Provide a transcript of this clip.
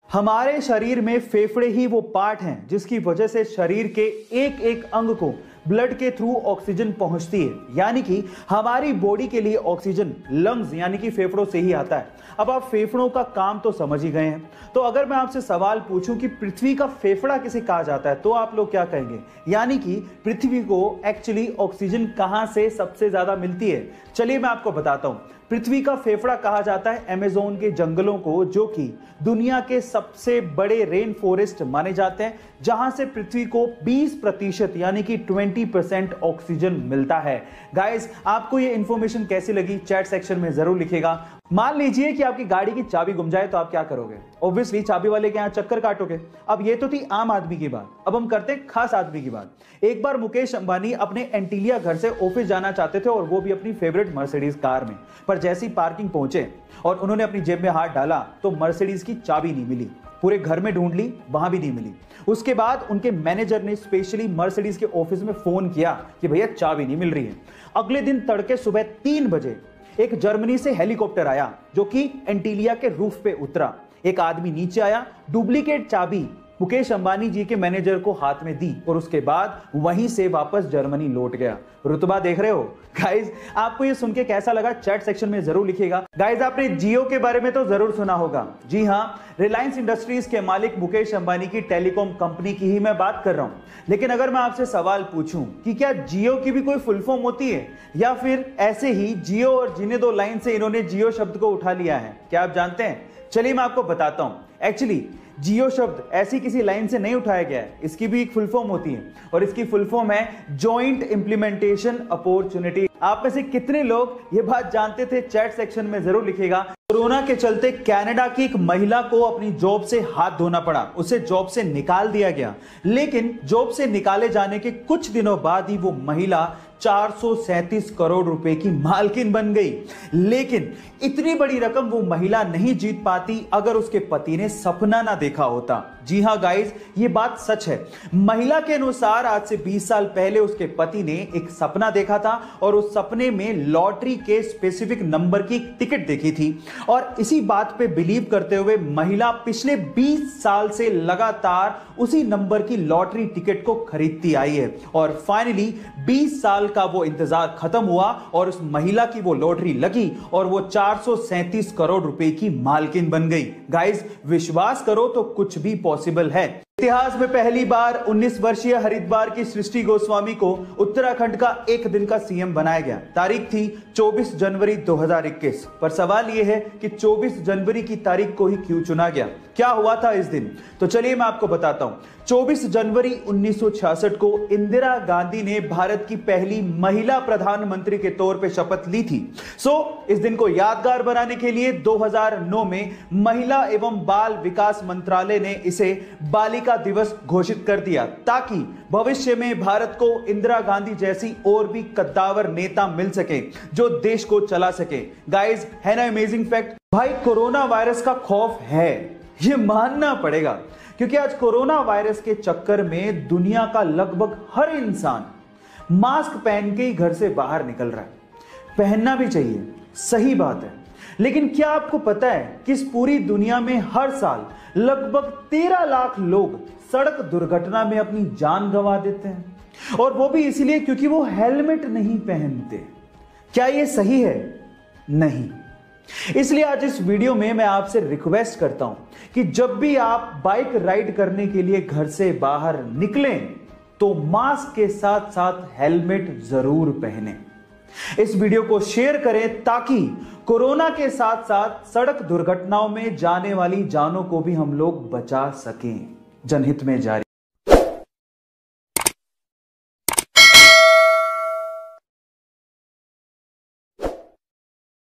हमारे शरीर में फेफड़े ही वो पार्ट हैं जिसकी वजह से शरीर के एक एक अंग को ब्लड के थ्रू ऑक्सीजन पहुंचती है। यानी कि हमारी बॉडी के लिए ऑक्सीजन लंग्स यानी कि फेफड़ों से ही आता है। अब आप फेफड़ों का काम तो समझ ही गए हैं, तो अगर मैं आपसे सवाल पूछूं कि पृथ्वी का फेफड़ा किसे कहा जाता है तो आप लोग क्या कहेंगे? यानी कि पृथ्वी को एक्चुअली ऑक्सीजन कहां से सबसे ज्यादा मिलती है? चलिए मैं आपको बताता हूं। पृथ्वी का फेफड़ा कहा जाता है अमेज़न के जंगलों को, जो कि दुनिया के सबसे बड़े रेन फॉरेस्ट माने जाते हैं, जहां से पृथ्वी को 20% यानी कि 20% ऑक्सीजन मिलता है। गाइस, आपको ये इंफॉर्मेशन कैसी लगी चैट सेक्शन में जरूर लिखिएगा। मान लीजिए कि आपकी गाड़ी की चाबी गुम जाए तो आप क्या करोगे? ऑब्वियसली चाबी वाले के यहाँ चक्कर काटोगे। अब ये तो थी आम आदमी की बात, अब हम करते हैं खास आदमी की बात। एक बार मुकेश अंबानी अपने एंटीलिया घर से ऑफिस जाना चाहते थे और वो भी अपनी फेवरेट मर्सिडीज कार में, पर जैसे ही पार्किंग पहुंचे और उन्होंने अपनी जेब में हाथ डाला तो मर्सिडीज की चाबी नहीं मिली। पूरे घर में ढूंढ ली, वहां भी नहीं मिली। उसके बाद उनके मैनेजर ने स्पेशली मर्सिडीज के ऑफिस में फोन किया कि भैया चाबी नहीं मिल रही है। अगले दिन तड़के सुबह 3 बजे एक जर्मनी से हेलीकॉप्टर आया जो कि एंटीलिया के रूफ पे उतरा। एक आदमी नीचे आया, डुप्लीकेट चाबी मुकेश अंबानी जी के मैनेजर को हाथ में दी और उसके बाद वहीं से वापस जर्मनी लौट गया। रुतबा देख रहे हो? गाइज, आपको ये सुन के कैसा लगा चैट सेक्शन में जरूर लिखिएगा। गाइज, आपने जियो के बारे में तो जरूर सुना होगा। जी हाँ, रिलायंस इंडस्ट्रीज के मालिक मुकेश अंबानी की टेलीकॉम कंपनी की ही मैं बात कर रहा हूं। लेकिन अगर मैं आपसे सवाल पूछूं कि क्या जियो की भी कोई फुल फॉर्म होती है, या फिर ऐसे ही जियो और जीने दो लाइन से इन्होंने जियो शब्द को उठा लिया है? क्या आप जानते हैं? चलिए मैं आपको बताता हूं। एक्चुअली जियो शब्द ऐसी किसी लाइन से नहीं उठाया गया है, इसकी भी एक फुल फॉर्म होती है और इसकी फुल फॉर्म है जॉइंट इंप्लीमेंटेशन अपॉर्चुनिटी। आप में से कितने लोग ये बात जानते थे? चैट सेक्शन में जरूर लिखिएगा। कोरोना के चलते कनाडा की एक महिला को अपनी जॉब से हाथ धोना पड़ा, उसे जॉब से निकाल दिया गया। लेकिन जॉब से निकाले जाने के कुछ दिनों बाद ही वो महिला 437 करोड़ रुपए की मालकिन बन गई। लेकिन इतनी बड़ी रकम वो महिला नहीं जीत पाती अगर उसके पति ने सपना ना देखा होता। जी हां गाइस, ये बात सच है। महिला के अनुसार आज से 20 साल पहले उसके पति ने एक सपना देखा था और उस सपने में लॉटरी के स्पेसिफिक नंबर की टिकट देखी थी और इसी बात पे बिलीव करते हुए महिला पिछले 20 साल से लगातार उसी नंबर की लॉटरी टिकट को खरीदती आई है और फाइनली 20 साल का वो इंतजार खत्म हुआ और उस महिला की वो लॉटरी लगी और वो 437 करोड़ रुपए की मालकिन बन गई। गाइस, विश्वास करो तो कुछ भी पॉसिबल है। इतिहास में पहली बार 19 वर्षीय हरिद्वार की सृष्टि गोस्वामी को उत्तराखंड का एक दिन का सीएम बनाया गया। तारीख थी 24 जनवरी 2021। पर सवाल यह है कि 24 जनवरी की तारीख को ही क्यों चुना गया? क्या हुआ था इस दिन? तो चलिए मैं आपको बताता हूं। 24 जनवरी 1966 को इंदिरा गांधी ने भारत की पहली महिला प्रधानमंत्री के तौर पे शपथ ली थी। इस दिन को यादगार बनाने के लिए 2009 में महिला एवं बाल विकास मंत्रालय ने इसे बालिका दिवस घोषित कर दिया ताकि भविष्य में भारत को इंदिरा गांधी जैसी और भी कद्दावर नेता मिल सके जो देश को चला सके। गाइस, है ना अमेजिंग फैक्ट? भाई, कोरोना वायरस का खौफ है, ये मानना पड़ेगा, क्योंकि आज कोरोना वायरस के चक्कर में दुनिया का लगभग हर इंसान मास्क पहन के ही घर से बाहर निकल रहा है। पहनना भी चाहिए, सही बात है, लेकिन क्या आपको पता है कि इस पूरी दुनिया में हर साल लगभग 13 लाख लोग सड़क दुर्घटना में अपनी जान गंवा देते हैं, और वो भी इसलिए क्योंकि वो हेलमेट नहीं पहनते। क्या ये सही है? नहीं। इसलिए आज इस वीडियो में मैं आपसे रिक्वेस्ट करता हूं कि जब भी आप बाइक राइड करने के लिए घर से बाहर निकलें तो मास्क के साथ साथ हेलमेट जरूर पहनें। इस वीडियो को शेयर करें ताकि कोरोना के साथ साथ सड़क दुर्घटनाओं में जाने वाली जानों को भी हम लोग बचा सकें। जनहित में जारी।